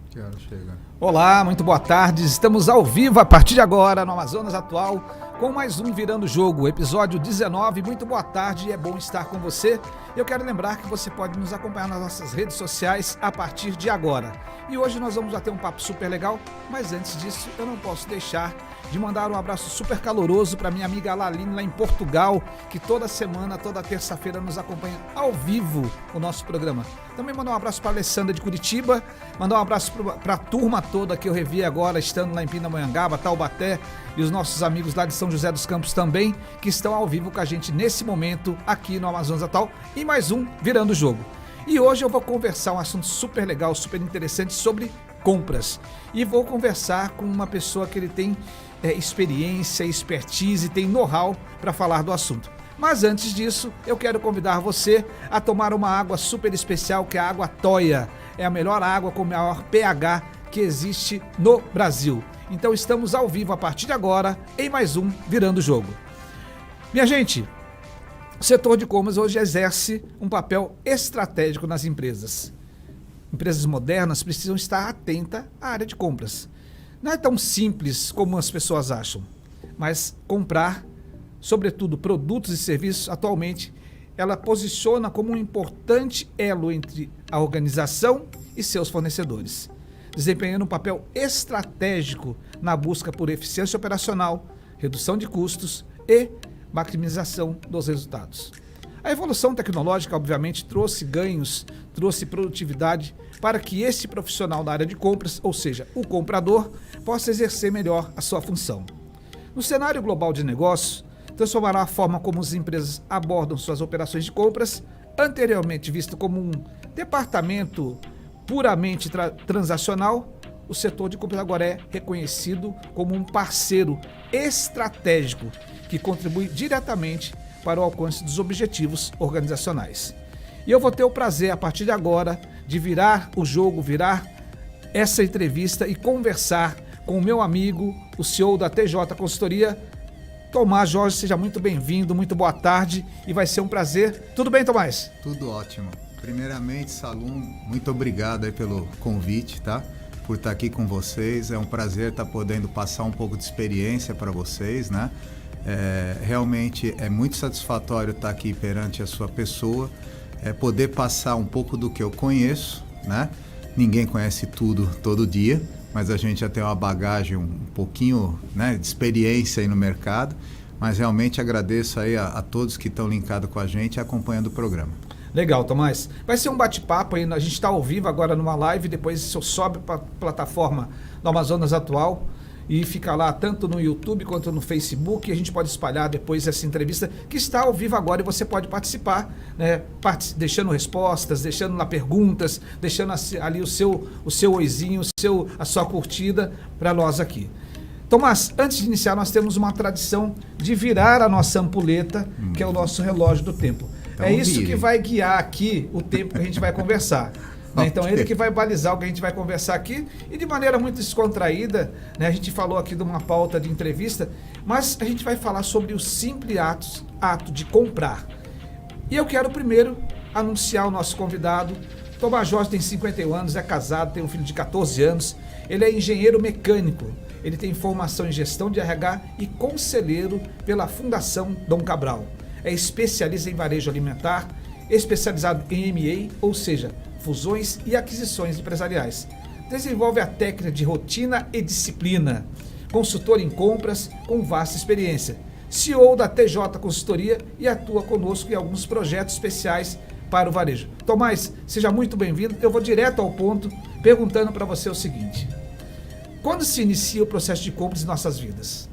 Que hora chega? Olá, muito boa tarde. Estamos ao vivo a partir de agora no Amazonas Atual com mais um Virando o Jogo, episódio 19. Muito boa tarde, é bom estar com você. Eu quero lembrar que você pode nos acompanhar nas nossas redes sociais a partir de agora. E hoje nós vamos bater um papo super legal, mas antes disso eu não posso deixar de mandar um abraço super caloroso para minha amiga Laline lá em Portugal, que toda semana, toda terça-feira nos acompanha ao vivo o nosso programa. Também mandar um abraço para a Alessandra de Curitiba, mandar um abraço para a turma toda que eu revi agora, estando lá em Pindamonhangaba, Taubaté, e os nossos amigos lá de São José dos Campos também, que estão ao vivo com a gente nesse momento aqui no Amazonas Atual, e mais um Virando o Jogo. E hoje eu vou conversar um assunto super legal, super interessante sobre compras. E vou conversar com uma pessoa que ele tem experiência, expertise, tem know-how para falar do assunto. Mas antes disso, eu quero convidar você a tomar uma água super especial, que é a água Toia. É a melhor água com maior pH que existe no Brasil. Então estamos ao vivo a partir de agora em mais um Virando o Jogo. Minha gente, o setor de compras hoje exerce um papel estratégico nas empresas. Empresas modernas precisam estar atentas à área de compras. Não é tão simples como as pessoas acham, mas comprar, sobretudo produtos e serviços, atualmente, ela posiciona como um importante elo entre a organização e seus fornecedores, desempenhando um papel estratégico na busca por eficiência operacional, redução de custos e maximização dos resultados. A evolução tecnológica, obviamente, trouxe ganhos, trouxe produtividade para que esse profissional da área de compras, ou seja, o comprador, possa exercer melhor a sua função. No cenário global de negócios, transformará a forma como as empresas abordam suas operações de compras, anteriormente visto como um departamento puramente transacional. O setor de compras agora é reconhecido como um parceiro estratégico que contribui diretamente para o alcance dos objetivos organizacionais. E eu vou ter o prazer, a partir de agora, de virar o jogo, virar essa entrevista e conversar com o meu amigo, o CEO da TJ Consultoria, Tomás Jorge. Seja muito bem-vindo, muito boa tarde e vai ser um prazer. Tudo bem, Tomás? Tudo ótimo. Primeiramente, Salum, muito obrigado aí pelo convite, tá? Por estar aqui com vocês. É um prazer estar podendo passar um pouco de experiência para vocês, né? Realmente é muito satisfatório estar aqui perante a sua pessoa, poder passar um pouco do que eu conheço, né? Ninguém conhece tudo todo dia, mas a gente já tem uma bagagem um pouquinho, né, de experiência aí no mercado, mas realmente agradeço aí a todos que estão linkados com a gente e acompanhando o programa. Legal, Tomás. Vai ser um bate-papo aí, a gente está ao vivo agora numa live, depois isso sobe para a plataforma do Amazonas Atual e fica lá tanto no YouTube quanto no Facebook, e a gente pode espalhar depois essa entrevista que está ao vivo agora e você pode participar, né, deixando respostas, deixando lá perguntas, deixando ali o seu oizinho, a sua curtida para nós aqui. Tomás, antes de iniciar, nós temos uma tradição de virar a nossa ampulheta, que é o nosso relógio do tempo. Então, é isso que vai guiar aqui o tempo que a gente vai conversar. Né? Então, ele que vai balizar o que a gente vai conversar aqui, e de maneira muito descontraída, né? A gente falou aqui de uma pauta de entrevista, mas a gente vai falar sobre o simples ato de comprar. E eu quero primeiro anunciar o nosso convidado. Tomás Jorge tem 51 anos, é casado, tem um filho de 14 anos, ele é engenheiro mecânico, ele tem formação em gestão de RH e conselheiro pela Fundação Dom Cabral. É especialista em varejo alimentar, especializado em M&A, ou seja, fusões e aquisições empresariais. Desenvolve a técnica de rotina e disciplina. Consultor em compras com vasta experiência. CEO da TJ Consultoria e atua conosco em alguns projetos especiais para o varejo. Tomás, seja muito bem-vindo. Eu vou direto ao ponto, perguntando para você o seguinte: quando se inicia o processo de compras em nossas vidas?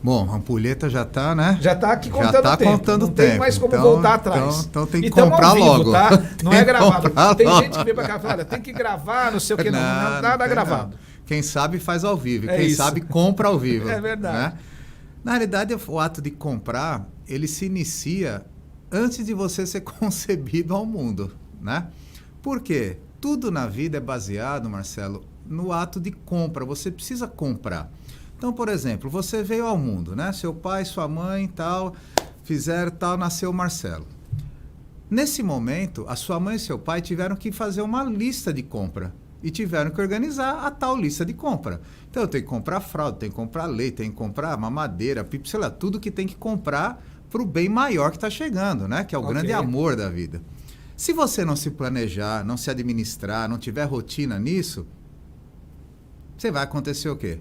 Bom, a ampulheta já está, né? Já está aqui contando o tempo. Contando não tem tempo. mais como voltar atrás. Então tem que comprar vivo, logo. Tá? Não é gravado. Tem logo. gente que vem para cá e fala, olha, tem que gravar, não sei o que, não nada gravado. Não. Quem sabe faz ao vivo, quem sabe compra ao vivo. É verdade. Né? Na realidade, o ato de comprar, ele se inicia antes de você ser concebido ao mundo, né? Por quê? Tudo na vida é baseado, Marcelo, no ato de compra. Você precisa comprar. Então, por exemplo, você veio ao mundo, né? Seu pai, sua mãe, tal, fizeram tal, nasceu o Marcelo. Nesse momento, a sua mãe e seu pai tiveram que fazer uma lista de compra. e tiveram que organizar a tal lista de compra. Então eu tenho que comprar fralda, tenho que comprar leite, tenho que comprar mamadeira, pipo, sei lá, tudo que tem que comprar para o bem maior que está chegando, né? Que é o grande amor da vida. Se você não se planejar, não se administrar, não tiver rotina nisso, você vai acontecer o quê?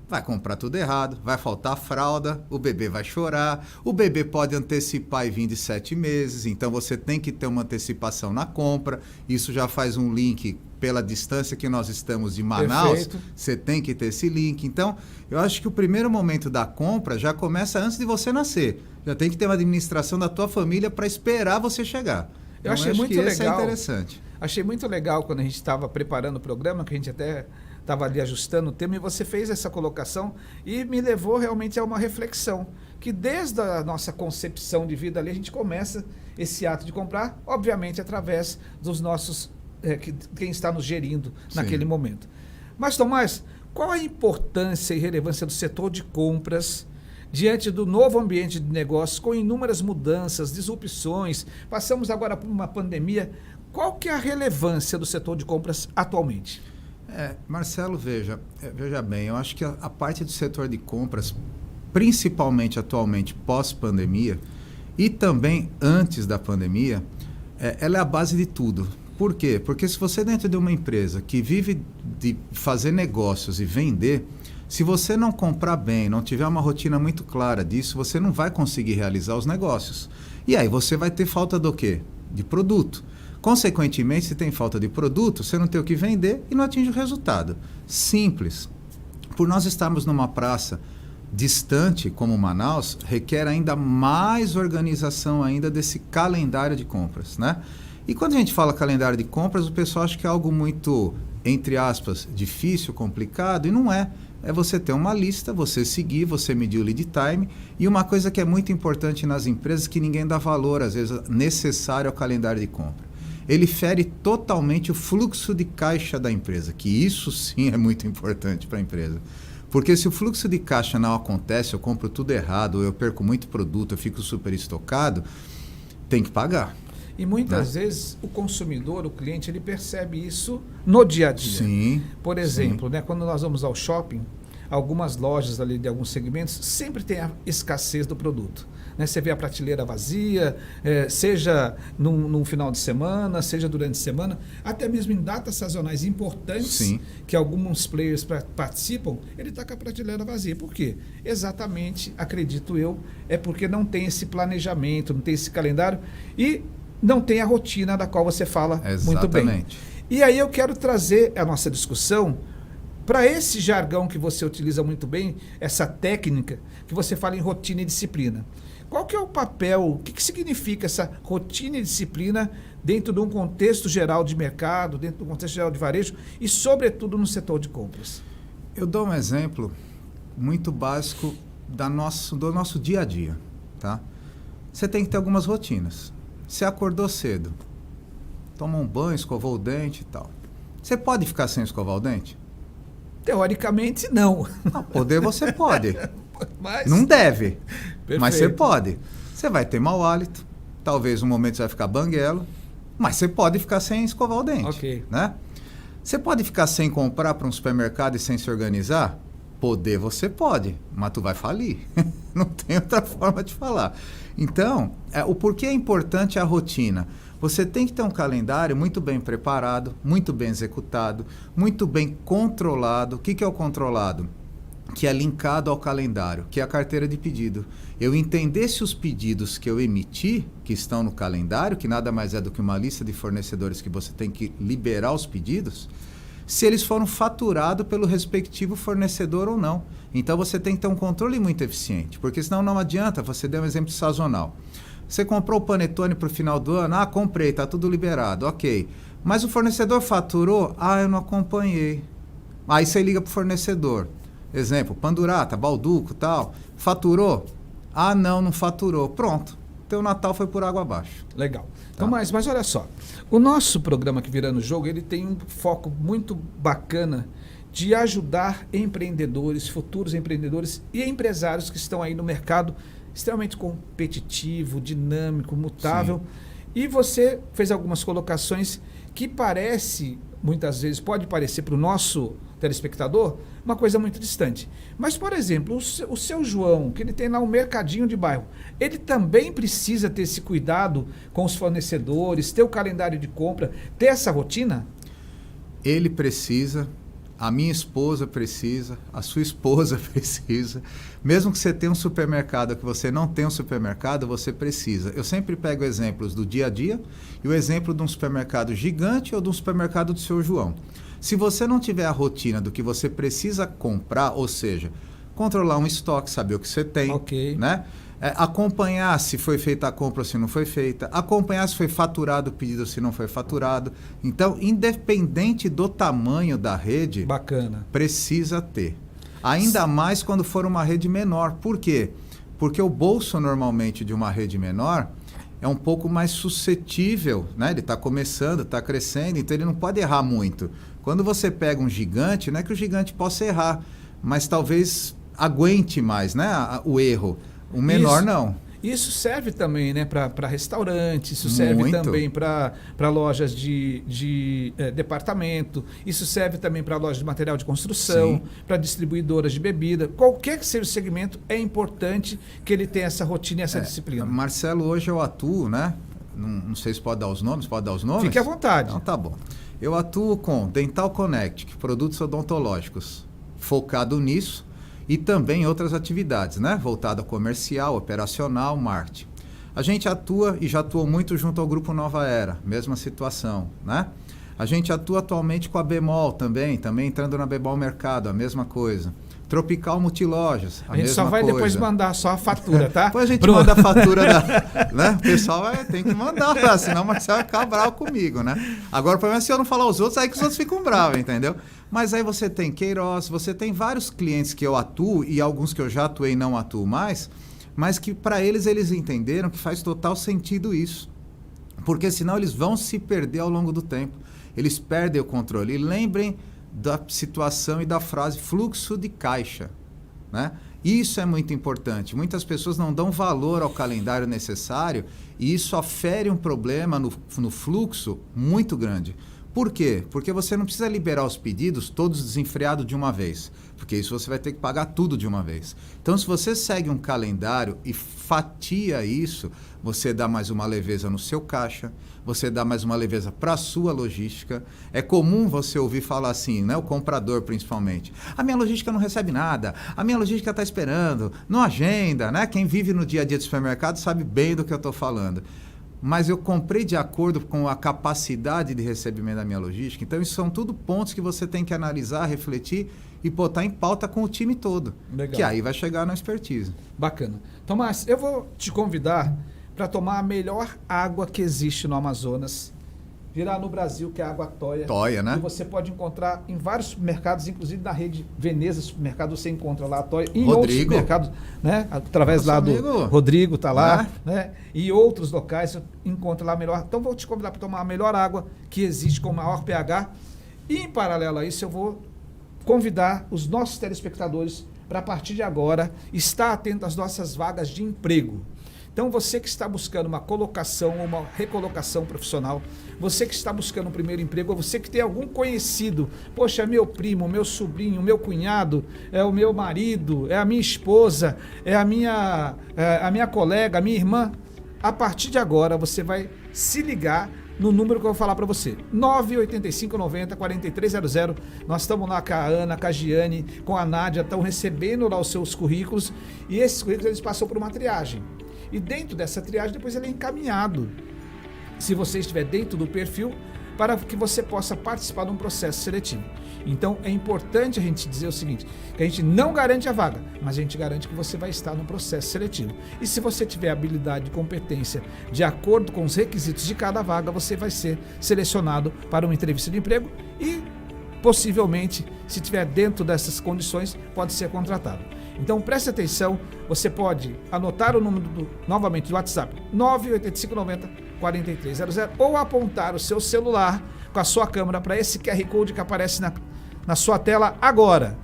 Vai comprar tudo errado, vai faltar fralda, o bebê vai chorar, o bebê pode antecipar e vir de 7 meses, então você tem que ter uma antecipação na compra. Isso já faz um link pela distância que nós estamos de Manaus. Perfeito. Você tem que ter esse link. Então, eu acho que o primeiro momento da compra já começa antes de você nascer. Já tem que ter uma administração da tua família para esperar você chegar. Eu achei muito legal. Isso é interessante. Achei muito legal quando a gente estava preparando o programa, que a gente até estava ali ajustando o tema, e você fez essa colocação e me levou realmente a uma reflexão, que desde a nossa concepção de vida ali, a gente começa esse ato de comprar, obviamente através dos nossos, quem está nos gerindo naquele momento. Mas, Tomás, qual a importância e relevância do setor de compras diante do novo ambiente de negócios, com inúmeras mudanças, disrupções? Passamos agora por uma pandemia. Qual que é a relevância do setor de compras atualmente? Marcelo, veja bem, eu acho que a parte do setor de compras, principalmente atualmente pós-pandemia e também antes da pandemia, ela é a base de tudo. Por quê? Porque se você dentro de uma empresa que vive de fazer negócios e vender, se você não comprar bem, não tiver uma rotina muito clara disso, você não vai conseguir realizar os negócios. E aí você vai ter falta do quê? De produto. Consequentemente, se tem falta de produto, você não tem o que vender e não atinge o resultado. Simples. Por nós estarmos numa praça distante como Manaus, requer ainda mais organização ainda desse calendário de compras, né? E quando a gente fala calendário de compras, o pessoal acha que é algo muito, entre aspas, difícil, complicado, e não é. É você ter uma lista, você seguir, você medir o lead time. E uma coisa que é muito importante nas empresas, que ninguém dá valor, às vezes, necessário ao calendário de compra. Ele fere totalmente o fluxo de caixa da empresa, que isso sim é muito importante para a empresa. Porque se o fluxo de caixa não acontece, eu compro tudo errado, eu perco muito produto, eu fico super estocado, tem que pagar. E muitas vezes o consumidor, o cliente, ele percebe isso no dia a dia. Sim. Por exemplo, né, quando nós vamos ao shopping, algumas lojas ali de alguns segmentos sempre tem a escassez do produto. Né? Você vê a prateleira vazia, seja num final de semana, seja durante a semana, até mesmo em datas sazonais importantes, que alguns players participam, ele está com a prateleira vazia. Por quê? Exatamente, acredito eu, é porque não tem esse planejamento, não tem esse calendário e não tem a rotina da qual você fala muito bem. E aí eu quero trazer a nossa discussão para esse jargão que você utiliza muito bem, essa técnica que você fala em rotina e disciplina. Qual que é o papel, o que significa essa rotina e disciplina dentro de um contexto geral de mercado, dentro de um contexto geral de varejo e, sobretudo, no setor de compras? Eu dou um exemplo muito básico do nosso dia a dia. Tá? Você tem que ter algumas rotinas. Você acordou cedo, tomou um banho, escovou o dente e tal. Você pode ficar sem escovar o dente? Teoricamente, não. Não, poder você pode. Não deve. Perfeito. Mas você pode. Você vai ter mau hálito, talvez um momento você vai ficar banguelo, mas você pode ficar sem escovar o dente. Né? Você pode ficar sem comprar para um supermercado e sem se organizar? Poder você pode, mas tu vai falir. Não tem outra forma de falar. Então, o porquê é importante a rotina? Você tem que ter um calendário muito bem preparado, muito bem executado, muito bem controlado. O que é o controlado? Que é linkado ao calendário, que é a carteira de pedido. Eu entender se os pedidos que eu emiti, que estão no calendário, que nada mais é do que uma lista de fornecedores que você tem que liberar os pedidos, se eles foram faturados pelo respectivo fornecedor ou não. Então você tem que ter um controle muito eficiente, porque senão não adianta. Você deu um exemplo sazonal. Você comprou o panetone para o final do ano? Ah, comprei, está tudo liberado, ok. Mas o fornecedor faturou? Ah, eu não acompanhei. Aí você liga para o fornecedor. Exemplo, Pandurata, Balduco, tal. Faturou? Ah, não faturou. Pronto. Teu Natal foi por água abaixo. Legal. Então, mas olha só. O nosso programa aqui Virando o Jogo, ele tem um foco muito bacana de ajudar empreendedores, futuros empreendedores e empresários que estão aí no mercado extremamente competitivo, dinâmico, mutável. Sim. E você fez algumas colocações que parece, muitas vezes, pode parecer para o nosso telespectador uma coisa muito distante. Mas, por exemplo, o seu João, que ele tem lá um mercadinho de bairro, ele também precisa ter esse cuidado com os fornecedores, ter o calendário de compra, ter essa rotina? Ele precisa, a minha esposa precisa, a sua esposa precisa. Mesmo que você tenha um supermercado, que você não tenha um supermercado, você precisa. Eu sempre pego exemplos do dia a dia e o exemplo de um supermercado gigante ou de um supermercado do seu João. Se você não tiver a rotina do que você precisa comprar, ou seja, controlar um estoque, saber o que você tem, né? Acompanhar se foi feita a compra ou se não foi feita, acompanhar se foi faturado o pedido ou se não foi faturado. Então, independente do tamanho da rede, bacana, precisa ter. Ainda mais quando for uma rede menor. Por quê? Porque o bolso normalmente de uma rede menor é um pouco mais suscetível, né? Ele está começando, está crescendo, então ele não pode errar muito. Quando você pega um gigante, não é que o gigante possa errar, mas talvez aguente mais, né, o erro. O menor não. Isso serve também, né, para restaurantes, isso serve também para lojas de departamento, isso serve também para lojas de material de construção, para distribuidoras de bebida. Qualquer que seja o segmento, é importante que ele tenha essa rotina e essa disciplina. Marcelo, hoje eu atuo, né? Não sei se pode dar os nomes, pode dar os nomes? Fique à vontade. Então tá bom. Eu atuo com Dental Connect, produtos odontológicos, focado nisso, e também outras atividades, né? Voltado a comercial, operacional, marketing. A gente atua e já atuou muito junto ao Grupo Nova Era, mesma situação, né? A gente atua atualmente com a Bemol também entrando na Bemol Mercado, a mesma coisa. Tropical Multilojas, a mesma coisa. A gente só vai depois mandar só a fatura, tá? Depois a gente manda a fatura, né? O pessoal tem que mandar, senão o Marcelo vai ficar bravo comigo, né? Agora, o problema é se eu não falar os outros, aí que os outros ficam bravos, entendeu? Mas aí você tem Queiroz, você tem vários clientes que eu atuo e alguns que eu já atuei e não atuo mais, mas que para eles entenderam que faz total sentido isso. Porque senão eles vão se perder ao longo do tempo. Eles perdem o controle. E lembrem da situação e da frase fluxo de caixa, né? Isso é muito importante. Muitas pessoas não dão valor ao calendário necessário e isso afere um problema no fluxo muito grande. Por quê? Porque você não precisa liberar os pedidos todos desenfreados de uma vez, porque isso você vai ter que pagar tudo de uma vez. Então, se você segue um calendário e fatia isso, você dá mais uma leveza no seu caixa, você dá mais uma leveza para a sua logística. É comum você ouvir falar assim, né? O comprador principalmente. A minha logística não recebe nada, a minha logística está esperando, não agenda, né? Quem vive no dia a dia do supermercado sabe bem do que eu estou falando. Mas eu comprei de acordo com a capacidade de recebimento da minha logística. Então, isso são tudo pontos que você tem que analisar, refletir e botar em pauta com o time todo. Legal. Que aí vai chegar na expertise. Bacana. Tomás, eu vou te convidar para tomar a melhor água que existe no Amazonas, virar no Brasil, que é a água Toia. Toia, né? E você pode encontrar em vários supermercados, inclusive na rede Veneza Supermercado, você encontra lá a Toia. E em outros supermercados, né? Através lá do amigo Rodrigo, tá lá, né? E outros locais, você encontra lá a melhor. Então, vou te convidar para tomar a melhor água que existe com o maior pH. E, em paralelo a isso, eu vou convidar os nossos telespectadores para, a partir de agora, estar atento às nossas vagas de emprego. Então, você que está buscando uma colocação ou uma recolocação profissional, você que está buscando um primeiro emprego, ou você que tem algum conhecido, poxa, meu primo, meu sobrinho, meu cunhado, é o meu marido, é a minha esposa, é a minha colega, a minha irmã, a partir de agora você vai se ligar no número que eu vou falar para você, 98590-4300. Nós estamos lá com a Ana, com a Giane, com a Nádia, estão recebendo lá os seus currículos, e esses currículos eles passam por uma triagem. E dentro dessa triagem, depois ele é encaminhado, se você estiver dentro do perfil, para que você possa participar de um processo seletivo. Então, é importante a gente dizer o seguinte, que a gente não garante a vaga, mas a gente garante que você vai estar no processo seletivo. E se você tiver habilidade e competência de acordo com os requisitos de cada vaga, você vai ser selecionado para uma entrevista de emprego e, possivelmente, se estiver dentro dessas condições, pode ser contratado. Então, preste atenção, você pode anotar o número novamente do WhatsApp, 98590-4300, ou apontar o seu celular com a sua câmera para esse QR Code que aparece na sua tela agora.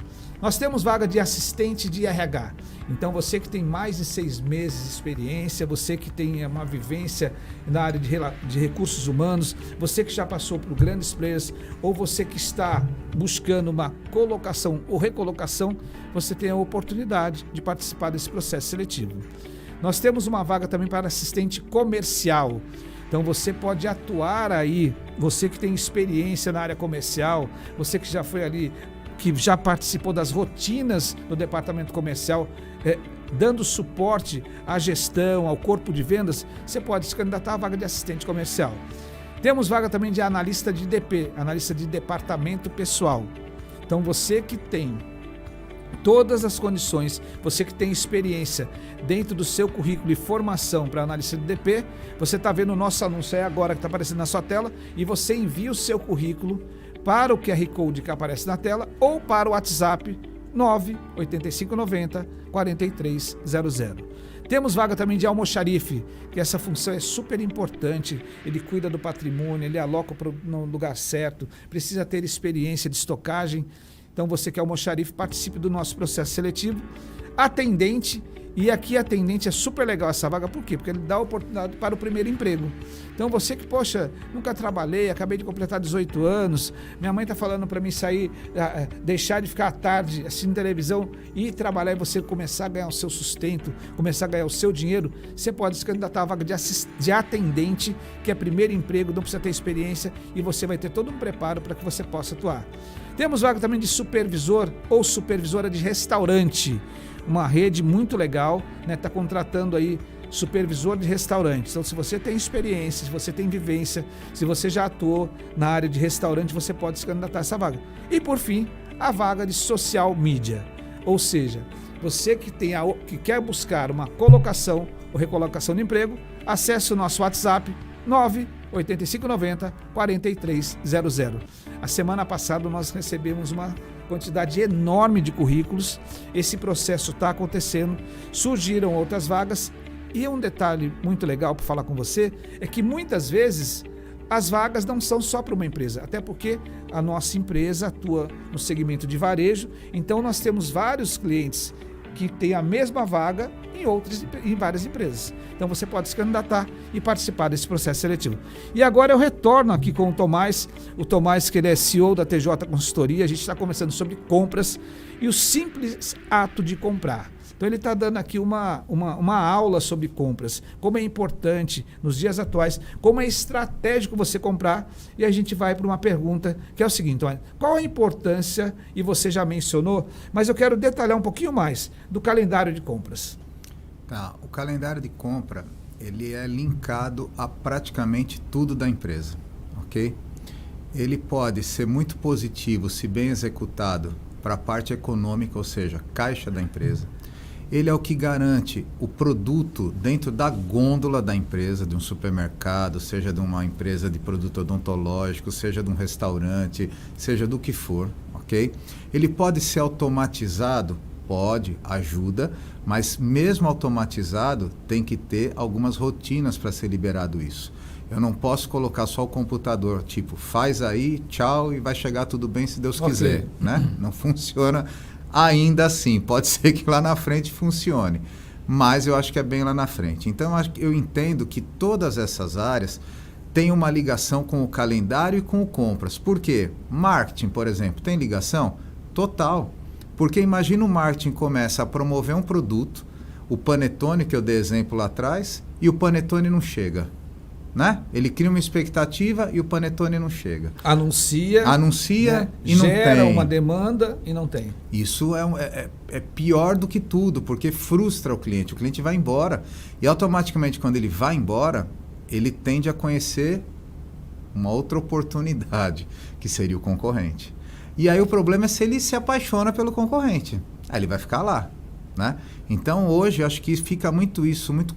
Nós temos vaga de assistente de RH. Então você que tem mais de 6 meses de experiência, você que tem uma vivência na área de recursos humanos, você que já passou por grandes players, ou você que está buscando uma colocação ou recolocação, você tem a oportunidade de participar desse processo seletivo. Nós temos uma vaga também para assistente comercial. Então você pode atuar aí, você que tem experiência na área comercial, você que já foi ali, que já participou das rotinas do departamento comercial, dando suporte à gestão, ao corpo de vendas, você pode se candidatar à vaga de assistente comercial. Temos vaga também de analista de DP, analista de departamento pessoal. Então você que tem todas as condições, você que tem experiência dentro do seu currículo e formação para analista de DP, você está vendo o nosso anúncio aí agora que está aparecendo na sua tela e você envia o seu currículo para o QR Code que aparece na tela ou para o WhatsApp 98590 4300. Temos vaga também de almoxarife, que essa função é super importante, ele cuida do patrimônio, ele aloca no lugar certo, precisa ter experiência de estocagem. Então você que é almoxarife, participe do nosso processo seletivo. Atendente, e aqui atendente é super legal essa vaga, por quê? Porque ele dá oportunidade para o primeiro emprego. Então você que, poxa, nunca trabalhei, acabei de completar 18 anos, minha mãe está falando para mim sair, deixar de ficar à tarde assistindo televisão e trabalhar e você começar a ganhar o seu sustento, começar a ganhar o seu dinheiro, você pode se candidatar à vaga de atendente, que é primeiro emprego, não precisa ter experiência e você vai ter todo um preparo para que você possa atuar. Temos vaga também de supervisor ou supervisora de restaurante, uma rede muito legal, né? Está contratando aí supervisor de restaurante. Então, se você tem experiência, se você tem vivência, se você já atuou na área de restaurante, você pode se candidatar a essa vaga. E, por fim, a vaga de social media. Ou seja, você que quer buscar uma colocação ou recolocação de emprego, acesse o nosso WhatsApp 98590 4300. A semana passada nós recebemos uma quantidade enorme de currículos. Esse processo está acontecendo, surgiram outras vagas e um detalhe muito legal para falar com você é que muitas vezes as vagas não são só para uma empresa, até porque a nossa empresa atua no segmento de varejo, então nós temos vários clientes que têm a mesma vaga em várias empresas. Então você pode se candidatar e participar desse processo seletivo. E agora eu retorno aqui com o Tomás que ele é CEO da TJ Consultoria, a gente está conversando sobre compras e o simples ato de comprar. Então ele está dando aqui uma aula sobre compras, como é importante nos dias atuais, como é estratégico você comprar, e a gente vai para uma pergunta que é o seguinte: olha, qual a importância, e você já mencionou, mas eu quero detalhar um pouquinho mais do calendário de compras. Tá, o calendário de compra, ele é linkado a praticamente tudo da empresa, ok? Ele pode ser muito positivo se bem executado para a parte econômica, ou seja, caixa da empresa. Ele é o que garante o produto dentro da gôndola da empresa, de um supermercado, seja de uma empresa de produto odontológico, seja de um restaurante, seja do que for, ok? Ele pode ser automatizado? Pode, ajuda, mas mesmo automatizado tem que ter algumas rotinas para ser liberado isso. Eu não posso colocar só o computador, tipo, faz aí, tchau, e vai chegar tudo bem se Deus quiser, né? Não funciona ainda assim, pode ser que lá na frente funcione, mas eu acho que é bem lá na frente. Então eu entendo que todas essas áreas têm uma ligação com o calendário e com o compras. Por quê? Marketing, por exemplo, tem ligação? Total. Porque imagina o marketing começa a promover um produto, o panetone que eu dei exemplo lá atrás, e o panetone não chega, né? Ele cria uma expectativa e o panetone não chega. Anuncia né? E não tem. Gera uma demanda e não tem. Isso é pior do que tudo, porque frustra o cliente vai embora. E automaticamente quando ele vai embora, ele tende a conhecer uma outra oportunidade, que seria o concorrente. E aí o problema é se ele se apaixona pelo concorrente. Aí ele vai ficar lá, né? Então hoje eu acho que fica muito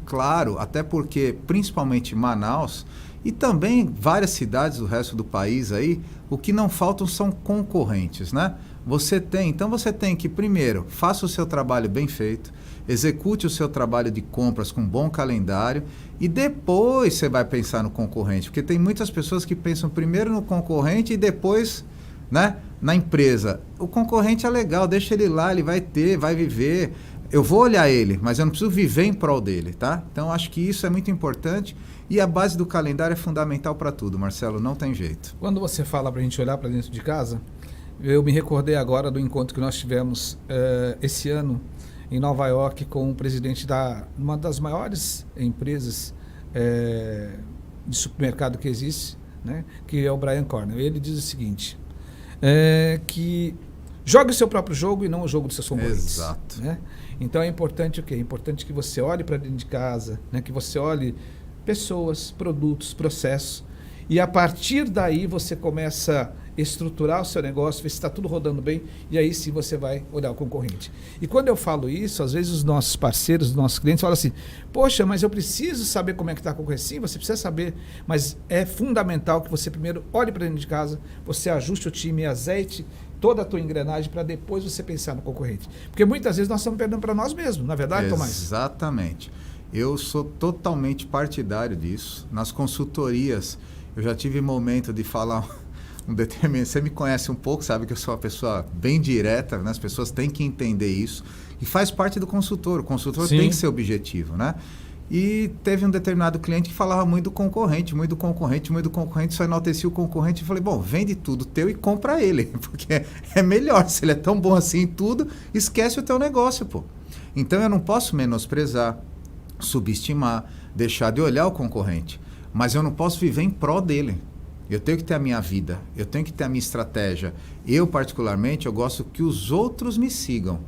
claro, até porque principalmente Manaus e também várias cidades do resto do país aí, o que não faltam são concorrentes, né? Você tem que primeiro, faça o seu trabalho bem feito, execute o seu trabalho de compras com bom calendário e depois você vai pensar no concorrente, porque tem muitas pessoas que pensam primeiro no concorrente e depois né? Na empresa. O concorrente é legal, deixa ele lá, ele vai ter, vai viver. Eu vou olhar ele, mas eu não preciso viver em prol dele, tá? Então, acho que isso é muito importante e a base do calendário é fundamental para tudo, Marcelo, não tem jeito. Quando você fala para a gente olhar para dentro de casa, eu me recordei agora do encontro que nós tivemos esse ano em Nova York com o presidente de uma das maiores empresas de supermercado que existe, né, que é o Brian Cornell. Ele diz o seguinte, que jogue o seu próprio jogo e não o jogo dos seus concorrentes. Exato. Né? Então é importante o quê? É importante que você olhe para dentro de casa, né, que você olhe pessoas, produtos, processos, e a partir daí você começa a estruturar o seu negócio, ver se está tudo rodando bem, e aí sim você vai olhar o concorrente. E quando eu falo isso, às vezes os nossos parceiros, os nossos clientes falam assim, poxa, mas eu preciso saber como é que está a concorrência. Sim, você precisa saber, mas é fundamental que você primeiro olhe para dentro de casa, você ajuste o time, azeite toda a tua engrenagem para depois você pensar no concorrente. Porque muitas vezes nós estamos perdendo para nós mesmos, não é verdade, Tomás? Exatamente. Eu sou totalmente partidário disso. Nas consultorias, eu já tive momento de falar um determinado... Você me conhece um pouco, sabe que eu sou uma pessoa bem direta, né? As pessoas têm que entender isso. E faz parte do consultor. O consultor Sim. tem que ser objetivo, né? E teve um determinado cliente que falava muito do concorrente, só enaltecia o concorrente. Eu falei, bom, vende tudo teu e compra ele, porque é melhor. Se ele é tão bom assim em tudo, esquece o teu negócio, pô. Então, eu não posso menosprezar, subestimar, deixar de olhar o concorrente, mas eu não posso viver em prol dele. Eu tenho que ter a minha vida, eu tenho que ter a minha estratégia. Eu, particularmente, eu gosto que os outros me sigam.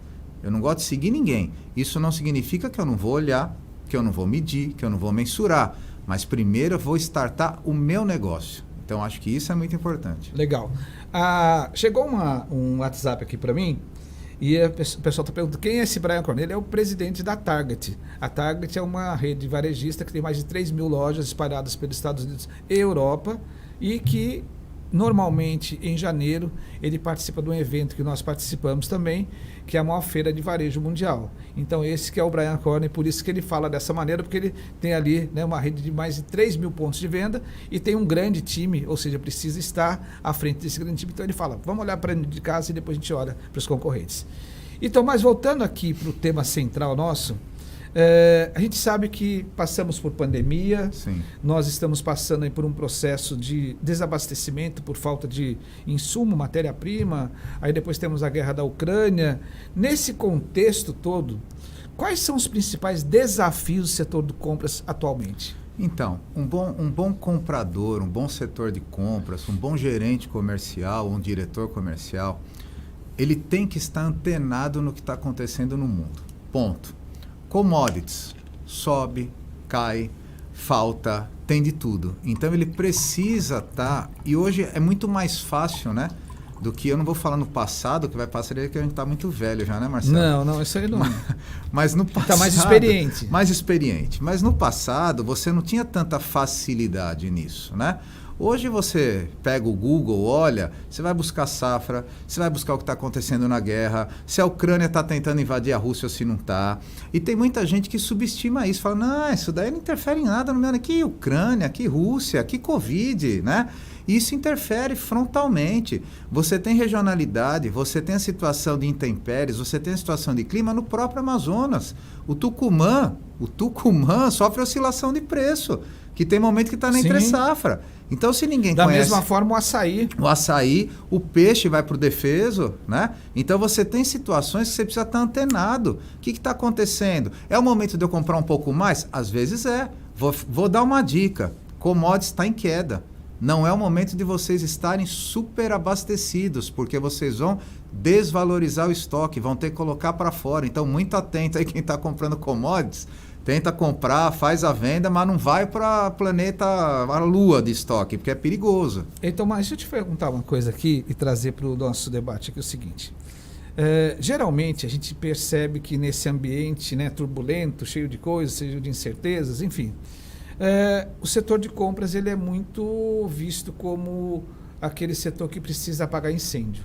Eu não gosto de seguir ninguém. Isso não significa que eu não vou olhar, que eu não vou medir, que eu não vou mensurar. Mas primeiro eu vou startar o meu negócio. Então, acho que isso é muito importante. Legal. Chegou um WhatsApp aqui para mim e o pessoal está perguntando quem é esse Brian Cornell. Ele é o presidente da Target. A Target é uma rede varejista que tem mais de 3 mil lojas espalhadas pelos Estados Unidos e Europa e que normalmente em janeiro ele participa de um evento que nós participamos também, que é a maior feira de varejo mundial. Então esse que é o Brian Cornell, por isso que ele fala dessa maneira, porque ele tem ali, né, uma rede de mais de 3 mil pontos de venda e tem um grande time, ou seja, precisa estar à frente desse grande time. Então ele fala, vamos olhar para dentro de casa e depois a gente olha para os concorrentes. Então, mas voltando aqui para o tema central nosso, a gente sabe que passamos por pandemia. Sim. Nós estamos passando aí por um processo de desabastecimento por falta de insumo, matéria-prima, aí depois temos a guerra da Ucrânia. Nesse contexto todo, quais são os principais desafios do setor de compras atualmente? Então, um bom comprador, um bom setor de compras, um bom gerente comercial, um diretor comercial, ele tem que estar antenado no que está acontecendo no mundo. Ponto. Commodities, sobe, cai, falta, tem de tudo. Então ele precisa estar, e hoje é muito mais fácil, né? Do que, eu não vou falar no passado, que vai passar que a gente está muito velho já, né, Marcelo? Não, isso aí não. Mas no passado... Está mais experiente. Mais experiente. Mas no passado, você não tinha tanta facilidade nisso, né? Hoje você pega o Google, olha, você vai buscar safra, você vai buscar o que está acontecendo na guerra, se a Ucrânia está tentando invadir a Rússia ou se não está. E tem muita gente que subestima isso, fala, não, isso daí não interfere em nada no meu... Que Ucrânia, que Rússia, que Covid, né? Isso interfere frontalmente. Você tem regionalidade, você tem a situação de intempéries, você tem a situação de clima no próprio Amazonas. O Tucumã sofre oscilação de preço, que tem momento que está na entre safra. Então, se ninguém conhece... Da mesma forma, o açaí. O peixe vai para o defeso, né? Então, você tem situações que você precisa estar antenado. O que está acontecendo? É o momento de eu comprar um pouco mais? Às vezes é. Vou dar uma dica. Commodities está em queda. Não é o momento de vocês estarem super abastecidos, porque vocês vão desvalorizar o estoque, vão ter que colocar para fora. Então, muito atento aí quem está comprando commodities. Tenta comprar, faz a venda, mas não vai para a Lua de estoque, porque é perigoso. Então, mas deixa eu te perguntar uma coisa aqui e trazer para o nosso debate aqui o seguinte. Geralmente, a gente percebe que nesse ambiente, né, turbulento, cheio de coisas, cheio de incertezas, enfim, o setor de compras ele é muito visto como aquele setor que precisa apagar incêndio.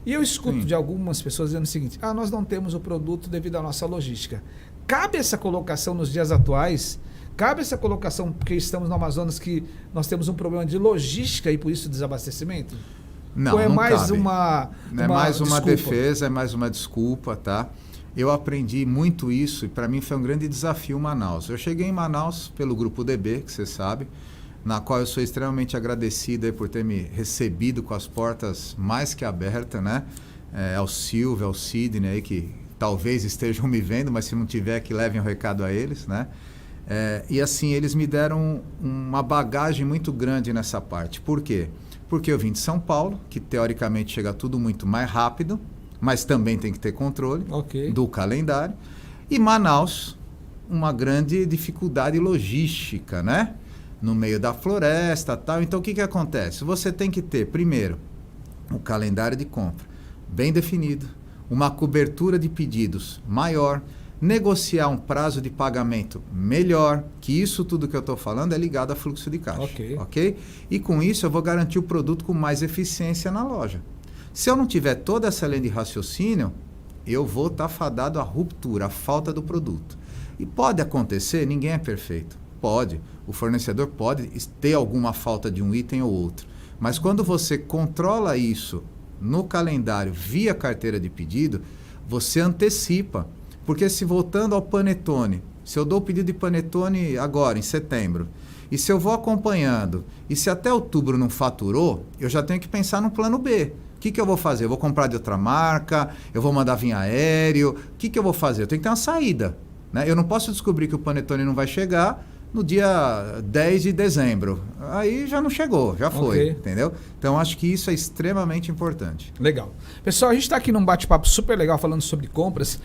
E eu escuto de algumas pessoas dizendo o seguinte, nós não temos o produto devido à nossa logística. Cabe essa colocação nos dias atuais? Cabe essa colocação porque estamos no Amazonas que nós temos um problema de logística e por isso desabastecimento? Não, ou é não mais cabe. É mais uma desculpa? defesa, é mais uma desculpa, tá? Eu aprendi muito isso e para mim foi um grande desafio Manaus. Eu cheguei em Manaus pelo Grupo DB, que você sabe, na qual eu sou extremamente agradecido aí por ter me recebido com as portas mais que abertas, né? Ao Silvio, ao Sidney aí, que talvez estejam me vendo, mas se não tiver, que levem o recado a eles, né? E assim, eles me deram uma bagagem muito grande nessa parte. Por quê? Porque eu vim de São Paulo, que teoricamente chega tudo muito mais rápido, mas também tem que ter controle do calendário. E Manaus, uma grande dificuldade logística, né? No meio da floresta, tal. Então, o que acontece? Você tem que ter, primeiro, o calendário de compra bem definido, uma cobertura de pedidos maior, negociar um prazo de pagamento melhor, que isso tudo que eu estou falando é ligado a fluxo de caixa. Ok? E com isso eu vou garantir o produto com mais eficiência na loja. Se eu não tiver toda essa linha de raciocínio, eu vou estar fadado à ruptura, à falta do produto. E pode acontecer, ninguém é perfeito. Pode. O fornecedor pode ter alguma falta de um item ou outro. Mas quando você controla isso no calendário via carteira de pedido, você antecipa. Porque se voltando ao panetone, se eu dou o pedido de panetone agora, em setembro, e se eu vou acompanhando, e se até outubro não faturou, eu já tenho que pensar no plano B. O que eu vou fazer? Eu vou comprar de outra marca? Eu vou mandar vir aéreo? O que eu vou fazer? Eu tenho que ter uma saída, né? Eu não posso descobrir que o panetone não vai chegar no dia 10 de dezembro. Aí já não chegou, já foi, entendeu? Então, acho que isso é extremamente importante. Legal. Pessoal, a gente está aqui num bate-papo super legal falando sobre compras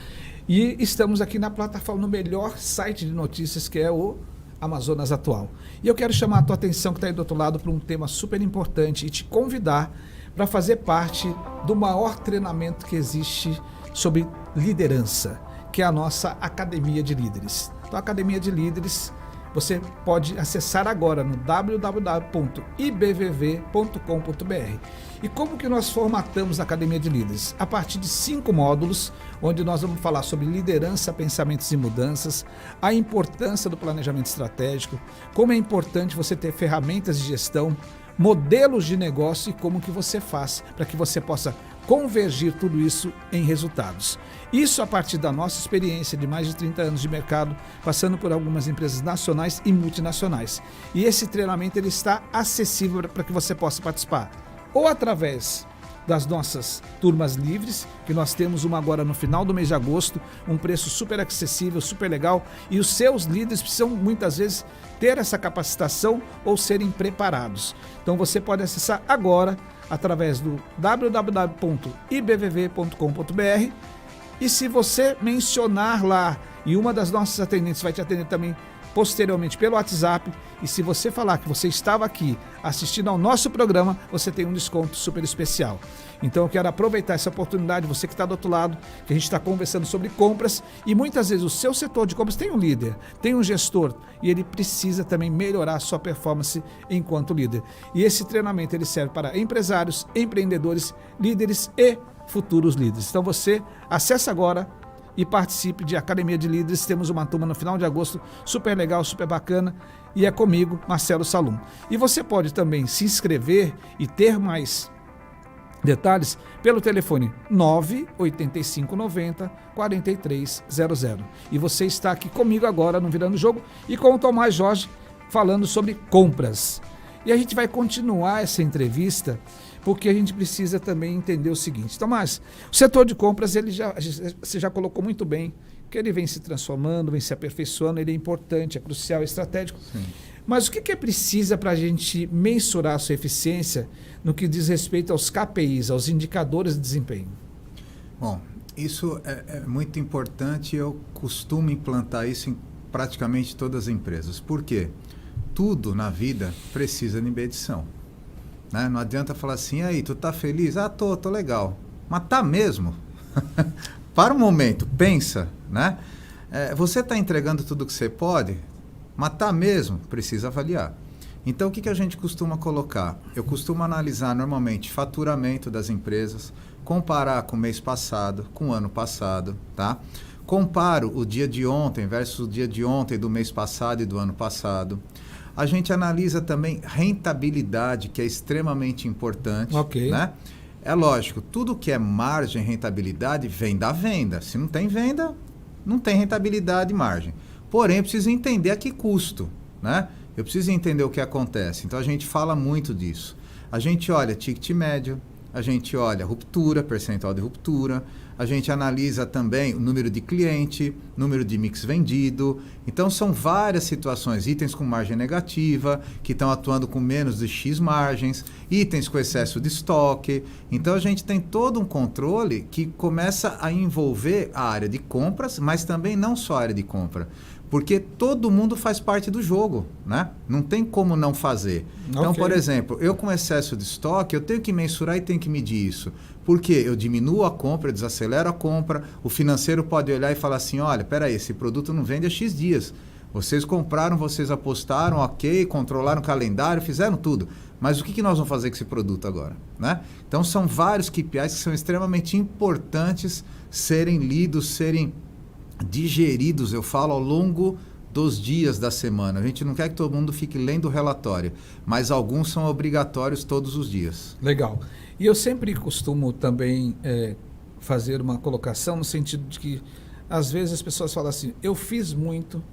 e estamos aqui na plataforma, no melhor site de notícias, que é o Amazonas Atual. E eu quero chamar a tua atenção, que está aí do outro lado, para um tema super importante e te convidar para fazer parte do maior treinamento que existe sobre liderança, que é a nossa Academia de Líderes. Então, a Academia de Líderes você pode acessar agora no www.ibvv.com.br. E como que nós formatamos a Academia de Líderes? A partir de 5 módulos, onde nós vamos falar sobre liderança, pensamentos e mudanças, a importância do planejamento estratégico, como é importante você ter ferramentas de gestão, modelos de negócio e como que você faz para que você possa convergir tudo isso em resultados. Isso a partir da nossa experiência de mais de 30 anos de mercado, passando por algumas empresas nacionais e multinacionais. E esse treinamento ele está acessível para que você possa participar, ou através das nossas turmas livres, que nós temos uma agora no final do mês de agosto, um preço super acessível, super legal, e os seus líderes precisam muitas vezes ter essa capacitação ou serem preparados. Então você pode acessar agora através do www.ibvv.com.br e se você mencionar lá, e uma das nossas atendentes vai te atender também posteriormente pelo WhatsApp, e se você falar que você estava aqui assistindo ao nosso programa, você tem um desconto super especial. Então eu quero aproveitar essa oportunidade, você que está do outro lado, que a gente está conversando sobre compras, e muitas vezes o seu setor de compras tem um líder, tem um gestor, e ele precisa também melhorar a sua performance enquanto líder. E esse treinamento ele serve para empresários, empreendedores, líderes e futuros líderes. Então você acessa agora e participe de Academia de Líderes. Temos uma turma no final de agosto super legal, super bacana, e é comigo, Marcelo Salum. E você pode também se inscrever e ter mais detalhes pelo telefone 98590 4300. E você está aqui comigo agora no Virando Jogo e com o Tomás Jorge falando sobre compras. E a gente vai continuar essa entrevista porque a gente precisa também entender o seguinte. Tomás, o setor de compras, você já colocou muito bem, que ele vem se transformando, vem se aperfeiçoando, ele é importante, é crucial, é estratégico. Sim. Mas o que é precisa para a gente mensurar a sua eficiência no que diz respeito aos KPIs, aos indicadores de desempenho? Bom, isso é muito importante e eu costumo implantar isso em praticamente todas as empresas. Por quê? Tudo na vida precisa de medição. Né? Não adianta falar assim, aí, tu tá feliz? Ah, tô legal. Mas tá mesmo? Para um momento, pensa, né? Você está entregando tudo que você pode, mas tá mesmo? Precisa avaliar. Então, o que a gente costuma colocar? Eu costumo analisar normalmente faturamento das empresas, comparar com o mês passado, com o ano passado, tá? Comparo o dia de ontem versus o dia de ontem do mês passado e do ano passado. A gente analisa também rentabilidade, que é extremamente importante. Ok. Né? É lógico, tudo que é margem, rentabilidade, vem da venda. Se não tem venda, não tem rentabilidade e margem. Porém, eu preciso entender a que custo, né? Eu preciso entender o que acontece. Então, a gente fala muito disso. A gente olha ticket médio, a gente olha ruptura, percentual de ruptura, a gente analisa também o número de cliente, número de mix vendido. Então, são várias situações. Itens com margem negativa, que estão atuando com menos de X margens, itens com excesso de estoque. Então, a gente tem todo um controle que começa a envolver a área de compras, mas também não só a área de compra. Porque todo mundo faz parte do jogo, né? Não tem como não fazer. Então, por exemplo, eu com excesso de estoque, eu tenho que mensurar e tenho que medir isso. Porque eu diminuo a compra, eu desacelero a compra, o financeiro pode olhar e falar assim, olha, peraí, esse produto não vende há X dias. Vocês compraram, vocês apostaram, ok, controlaram o calendário, fizeram tudo. Mas o que nós vamos fazer com esse produto agora? Né? Então, são vários KPIs que são extremamente importantes serem lidos, serem digeridos, eu falo, ao longo dos dias da semana. A gente não quer que todo mundo fique lendo o relatório, mas alguns são obrigatórios todos os dias. Legal. E eu sempre costumo também fazer uma colocação no sentido de que, às vezes, as pessoas falam assim, eu fiz muito,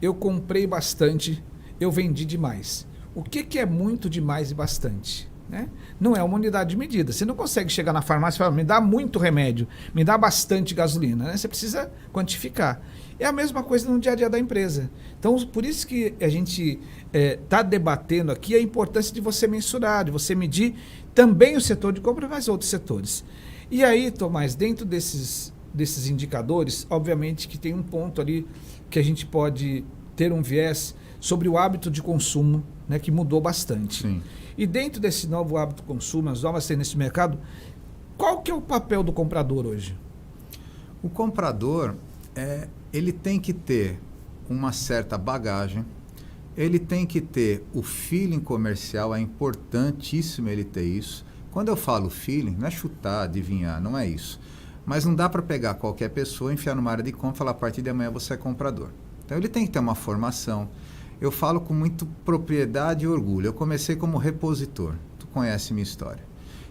eu comprei bastante, eu vendi demais. O que é muito demais e bastante? Né? Não é uma unidade de medida. Você não consegue chegar na farmácia e falar, me dá muito remédio, me dá bastante gasolina. Né? Você precisa quantificar. É a mesma coisa no dia a dia da empresa. Então, por isso que a gente está debatendo aqui a importância de você mensurar, de você medir também o setor de compra, mas outros setores. E aí, Tomás, dentro desses indicadores, obviamente que tem um ponto ali que a gente pode ter um viés sobre o hábito de consumo, né, que mudou bastante. Sim. E dentro desse novo hábito de consumo, as novas tendências nesse mercado, qual que é o papel do comprador hoje? O comprador, ele tem que ter uma certa bagagem, ele tem que ter o feeling comercial, é importantíssimo ele ter isso. Quando eu falo feeling, não é chutar, adivinhar, não é isso. Mas não dá para pegar qualquer pessoa, enfiar numa área de compra e falar, a partir de amanhã você é comprador. Então ele tem que ter uma formação. Eu falo com muito propriedade e orgulho. Eu comecei como repositor. Tu conhece minha história.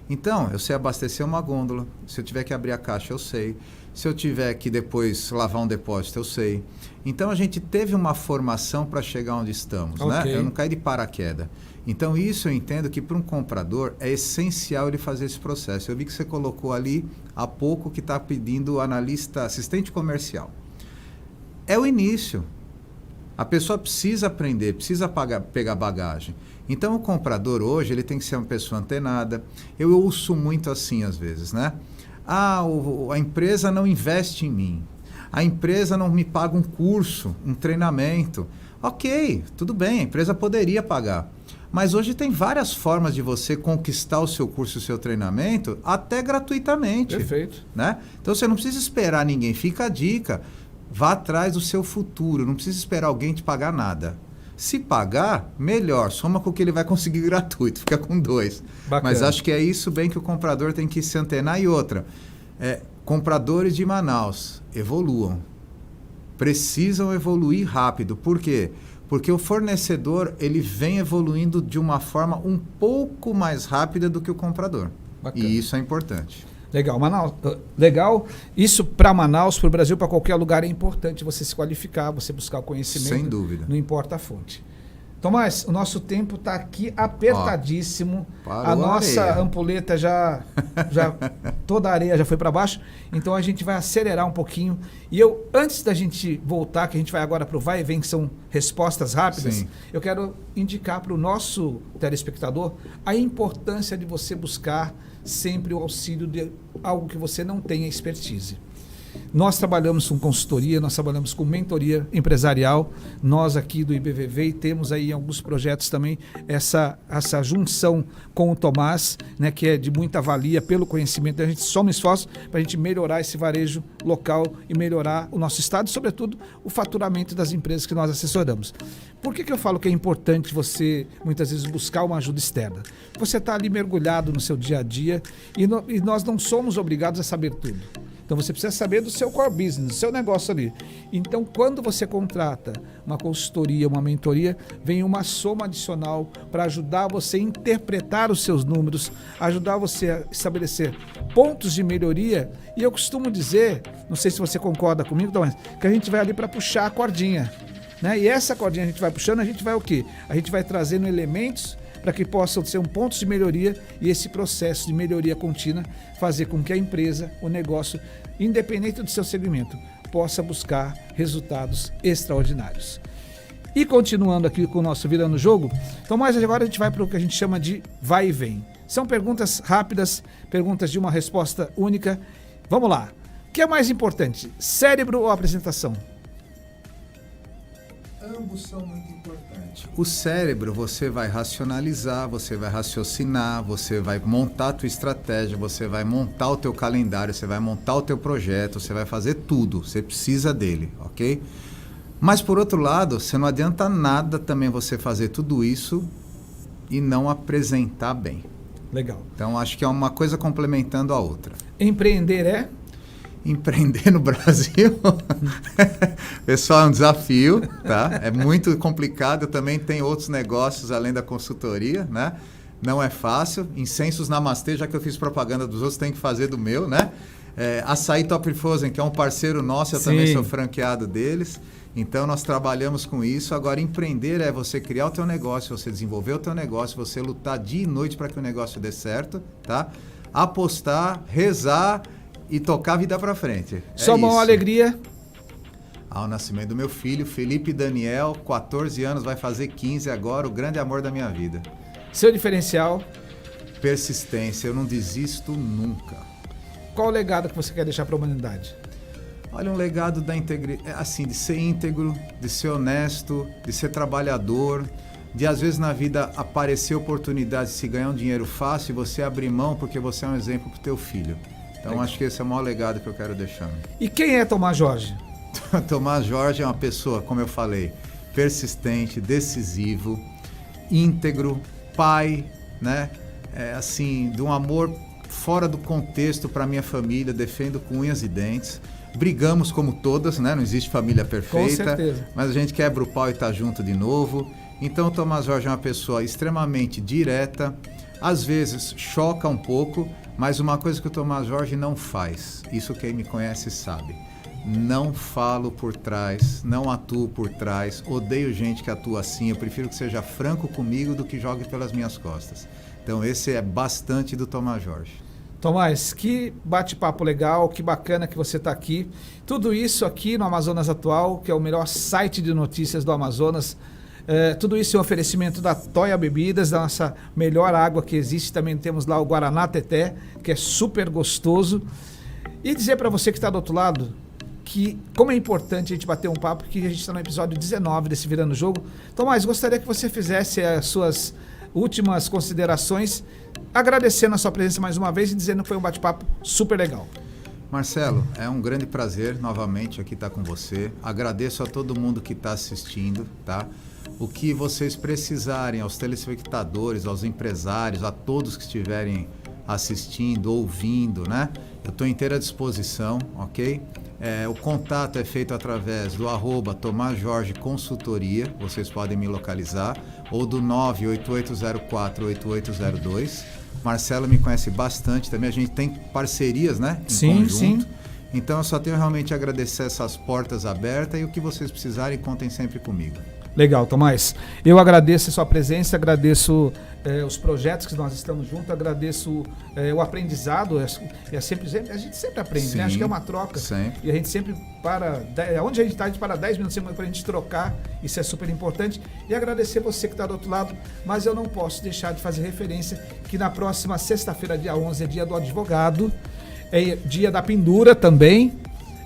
Então, eu sei abastecer uma gôndola. Se eu tiver que abrir a caixa, eu sei. Se eu tiver que depois lavar um depósito, eu sei. Então, a gente teve uma formação para chegar onde estamos. Okay. Né? Eu não caí de paraquedas. Então, isso eu entendo que para um comprador é essencial ele fazer esse processo. Eu vi que você colocou ali há pouco que está pedindo analista, assistente comercial. É o início. A pessoa precisa aprender, precisa pegar bagagem. Então, o comprador hoje, ele tem que ser uma pessoa antenada. Eu ouço muito assim, às vezes, né? A empresa não investe em mim. A empresa não me paga um curso, um treinamento. Ok, tudo bem, a empresa poderia pagar. Mas hoje tem várias formas de você conquistar o seu curso e o seu treinamento, até gratuitamente. Perfeito. Né? Então, você não precisa esperar ninguém. Fica a dica. Vá atrás do seu futuro, não precisa esperar alguém te pagar nada. Se pagar, melhor, soma com o que ele vai conseguir gratuito, fica com 2. Bacana. Mas acho que é isso bem que o comprador tem que se antenar. E outra, compradores de Manaus, evoluam. Precisam evoluir rápido. Por quê? Porque o fornecedor ele vem evoluindo de uma forma um pouco mais rápida do que o comprador. Bacana. E isso é importante. Legal, Manaus, legal. Isso para Manaus, para o Brasil, para qualquer lugar é importante você se qualificar, você buscar o conhecimento. Sem dúvida. Não importa a fonte. Tomás, o nosso tempo está aqui apertadíssimo. A nossa areia. Ampulheta já toda a areia já foi para baixo. Então a gente vai acelerar um pouquinho. E eu, antes da gente voltar, que a gente vai agora para o vai e vem, que são respostas rápidas, sim, eu quero indicar para o nosso telespectador a importância de você buscar sempre o auxílio de algo que você não tenha expertise. Nós trabalhamos com consultoria, nós trabalhamos com mentoria empresarial, nós aqui do IBVV e temos aí alguns projetos também essa junção com o Tomás, né, que é de muita valia pelo conhecimento. A gente soma esforço para a gente melhorar esse varejo local e melhorar o nosso estado e, sobretudo, o faturamento das empresas que nós assessoramos. Por que eu falo que é importante você, muitas vezes, buscar uma ajuda externa? Você está ali mergulhado no seu dia a dia e nós não somos obrigados a saber tudo. Então você precisa saber do seu core business, do seu negócio ali. Então quando você contrata uma consultoria, uma mentoria, vem uma soma adicional para ajudar você a interpretar os seus números, ajudar você a estabelecer pontos de melhoria. E eu costumo dizer, não sei se você concorda comigo, Tomás, que a gente vai ali para puxar a cordinha, né? E essa cordinha a gente vai puxando, a gente vai o quê? A gente vai trazendo elementos para que possam ser um ponto de melhoria e esse processo de melhoria contínua fazer com que a empresa, o negócio, independente do seu segmento, possa buscar resultados extraordinários. E continuando aqui com o nosso Virando o Jogo, Tomás, agora a gente vai para o que a gente chama de vai e vem. São perguntas rápidas, perguntas de uma resposta única. Vamos lá. O que é mais importante, cérebro ou apresentação? Ambos são muito importantes. O cérebro, você vai racionalizar, você vai raciocinar, você vai montar a tua estratégia, você vai montar o teu calendário, você vai montar o teu projeto, você vai fazer tudo. Você precisa dele, ok? Mas, por outro lado, você não adianta nada também você fazer tudo isso e não apresentar bem. Legal. Então, acho que é uma coisa complementando a outra. Empreender é? Empreender no Brasil, pessoal, é um desafio, tá? É muito complicado. Eu também tenho outros negócios além da consultoria, né? Não é fácil. Incensos Namastê, já que eu fiz propaganda dos outros, tem que fazer do meu, né? Açaí Top Frozen, que é um parceiro nosso, eu também sou franqueado deles. Então, nós trabalhamos com isso. Agora, empreender é você criar o teu negócio, você desenvolver o teu negócio, você lutar dia e noite para que o negócio dê certo, tá? Apostar, rezar e tocar a vida para frente. Só uma alegria. Ao nascimento do meu filho, Felipe Daniel, 14 anos, vai fazer 15 agora, o grande amor da minha vida. Seu diferencial? Persistência, eu não desisto nunca. Qual o legado que você quer deixar para a humanidade? Olha, um legado da integridade, assim, de ser íntegro, de ser honesto, de ser trabalhador, de às vezes na vida aparecer oportunidade de se ganhar um dinheiro fácil e você abrir mão porque você é um exemplo para o teu filho. Então, acho que esse é o maior legado que eu quero deixar. E quem é Tomás Jorge? Tomás Jorge é uma pessoa, como eu falei, persistente, decisivo, íntegro, pai, né? Assim, de um amor fora do contexto para minha família, defendo com unhas e dentes. Brigamos como todas, né? Não existe família perfeita. Com certeza. Mas a gente quebra o pau e tá junto de novo. Então, o Tomás Jorge é uma pessoa extremamente direta, às vezes choca um pouco, mas uma coisa que o Tomás Jorge não faz, isso quem me conhece sabe, não falo por trás, não atuo por trás, odeio gente que atua assim, eu prefiro que seja franco comigo do que jogue pelas minhas costas. Então esse é bastante do Tomás Jorge. Tomás, que bate-papo legal, que bacana que você está aqui. Tudo isso aqui no Amazonas Atual, que é o melhor site de notícias do Amazonas. Tudo isso é um oferecimento da Toia Bebidas, da nossa melhor água que existe. Também temos lá o Guaraná Teté, que é super gostoso. E dizer para você que está do outro lado, que como é importante a gente bater um papo, que a gente está no episódio 19 desse Virando o Jogo. Tomás, gostaria que você fizesse as suas últimas considerações, agradecendo a sua presença mais uma vez e dizendo que foi um bate-papo super legal. Marcelo, é um grande prazer novamente aqui estar com você. Agradeço a todo mundo que está assistindo, tá? O que vocês precisarem, aos telespectadores, aos empresários, a todos que estiverem assistindo, ouvindo, né? Eu estou inteira disposição, ok? O contato é feito através do @Tomás Jorge Consultoria, vocês podem me localizar, ou do 988048802. Marcelo me conhece bastante também, a gente tem parcerias, né? Em conjunto. Sim. Então eu só tenho realmente a agradecer essas portas abertas e o que vocês precisarem, contem sempre comigo. Legal, Tomás. Eu agradeço a sua presença, agradeço os projetos que nós estamos juntos, agradeço o aprendizado. A gente sempre aprende, sim, né? Acho que é uma troca. Sempre. E a gente sempre onde a gente está, a gente para 10 minutos para a gente trocar. Isso é super importante. E agradecer você que está do outro lado. Mas eu não posso deixar de fazer referência que na próxima sexta-feira, dia 11, é dia do advogado. É dia da pendura também.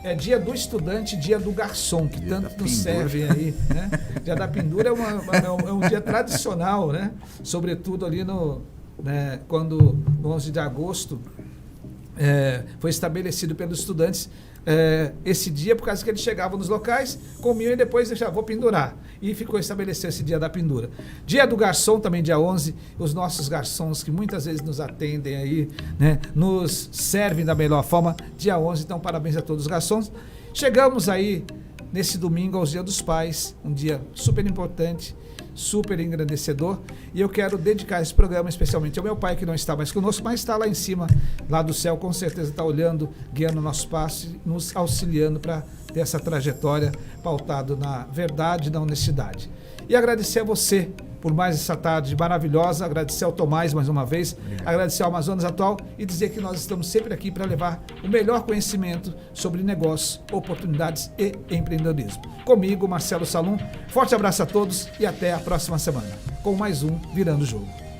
É dia do estudante, dia do garçom, que dia tanto nos servem aí, né? Dia da pendura é um dia tradicional, né? Sobretudo ali no 11 de agosto, foi estabelecido pelos estudantes esse dia, por causa que eles chegavam nos locais, comiam e depois já vou pendurar. E ficou estabelecido esse dia da pendura. Dia do garçom, também dia 11, os nossos garçons que muitas vezes nos atendem aí, né, nos servem da melhor forma, dia 11, então parabéns a todos os garçons. Chegamos aí nesse domingo aos Dia dos Pais, um dia super importante, super engrandecedor, e eu quero dedicar esse programa especialmente ao meu pai, que não está mais conosco, mas está lá em cima, lá do céu, com certeza está olhando, guiando o nosso passo, nos auxiliando para ter essa trajetória pautado na verdade e na honestidade. E agradecer a você por mais essa tarde maravilhosa, agradecer ao Tomás mais uma vez, agradecer ao Amazonas Atual e dizer que nós estamos sempre aqui para levar o melhor conhecimento sobre negócios, oportunidades e empreendedorismo. Comigo, Marcelo Salum, forte abraço a todos e até a próxima semana, com mais um Virando o Jogo.